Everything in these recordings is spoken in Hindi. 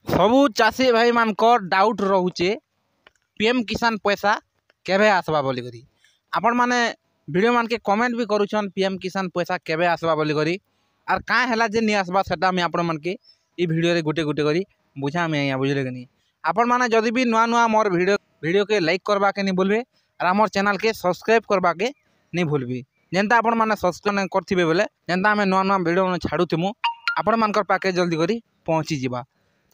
सबू चाषी भाई मानकर डाउट रोचे पीएम किसान पैसा केबे आसबा बोली करी आपण माने वीडियो मान के कमेंट भी करूछन पीएम किसान पैसा केबे आसबा बोली करी आर का हैला जे नि आसबा सेटा मैं आपण मान के ई वीडियो रे गुटे गुटे करी बुझा मैं या बुझले कि नहीं आपण माने जदी भी नुआ नुआ मोर वीडियो के लाइक करबा के नहीं भूलबे और हमर चैनल के सब्सक्राइब करबा के नहीं भूलबी जेंता आपण माने सब्सक्राइब करथिबे बोले जेंता हमें नुआ नुआ वीडियो मन छाडुथिमु आपण मानकर पाके जल्दी करी पहुंची जिबा।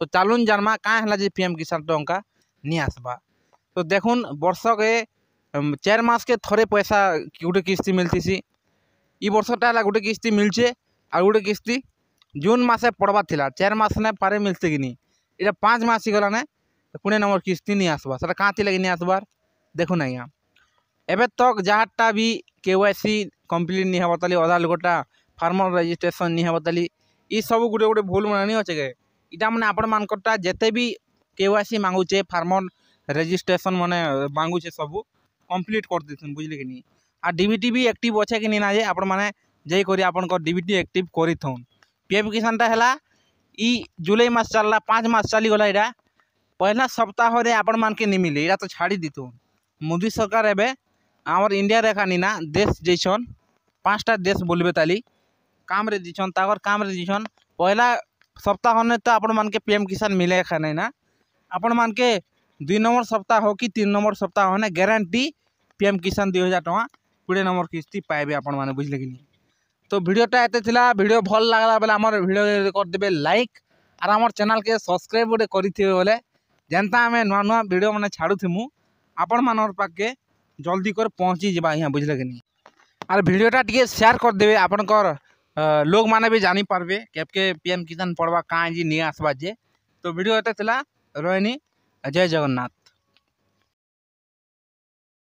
तो चालून जानमा का हैला जे पीएम किसान टंका नि आसबा। तो देखुन वर्षक 4 मास के थोड़े पैसा गोटे किस्ती मिलती ई वर्षटा है गोटे किस्ती मिलचे आ गोटे किस्ती जून मासे पड़वा थिला 4 मास ने पारे मिलते कि नहीं इटा 5 मास ही गला ने पुणे नंबर किस्ती नहीं आसबा सेटा कहाँ थी लगी नहीं आसबार देखुन आज्ञा एबे तक जहाँटा भी केवाईसी कंप्लीट नहीं हे ताली अधा लोगटा फार्मर रजिस्ट्रेशन नहीं हे ताली ई सब गोटे गोटे भूल मानी अच्छे गे इटा मैंने आपण मानकटा जिते भी केवाईसी मांगुचे फार्मर रजिस्ट्रेशन माने मांगुचे सब कंप्लीट कर देथुन बुझले कि नहीं आ डीबीटी भी एक्टिव अच्छे कि नहीं ना जे आपण माने जई करी आपण को डीबीटी एक्टिव करिथुन। पीएम किसान टा हला ई जुलाई मास चलला 5 मास चली गला इडा पहला सप्ताह रे आपण मान के नहीं मिले इडा तो छाड़ी दिथुन। मोदी सरकार एबे हमर इंडिया रे खानी ना देश जैसन 5टा देश बोलबे ताली काम रे दिछन ताकर काम रे दिछन पहला सप्ताह ने तो आपण मान के पीएम किसान मिले खाने ना आपण मान के 2 नंबर सप्ताह हो कि 3 नंबर सप्ताह होने गारंटी पीएम किसान 2000 टका 20 नंबर किस्ती पाइबे आपण माने बुझले कि नहीं। तो वीडियोटा एते थिला वीडियो भल लागला बेले हमर वीडियो कर देबे लाइक और हमर चैनल के सब्सक्राइब गोटे करिथिबे बोले जेंता हमें नुआ नुआ वीडियो माने छाडुथिमु आपण मानर पाके जल्दी कर पहुंची जिबा यहाँ बुझले कि नहीं। और वीडियोटा टिके शेयर कर देबे आपनकर लोग माने भी जानी पारबे केबके पीएम किसान पड़वा काँ जी नहीं आसबा जे। तो वीडियो एते थिला रोहिणी जय जगन्नाथ।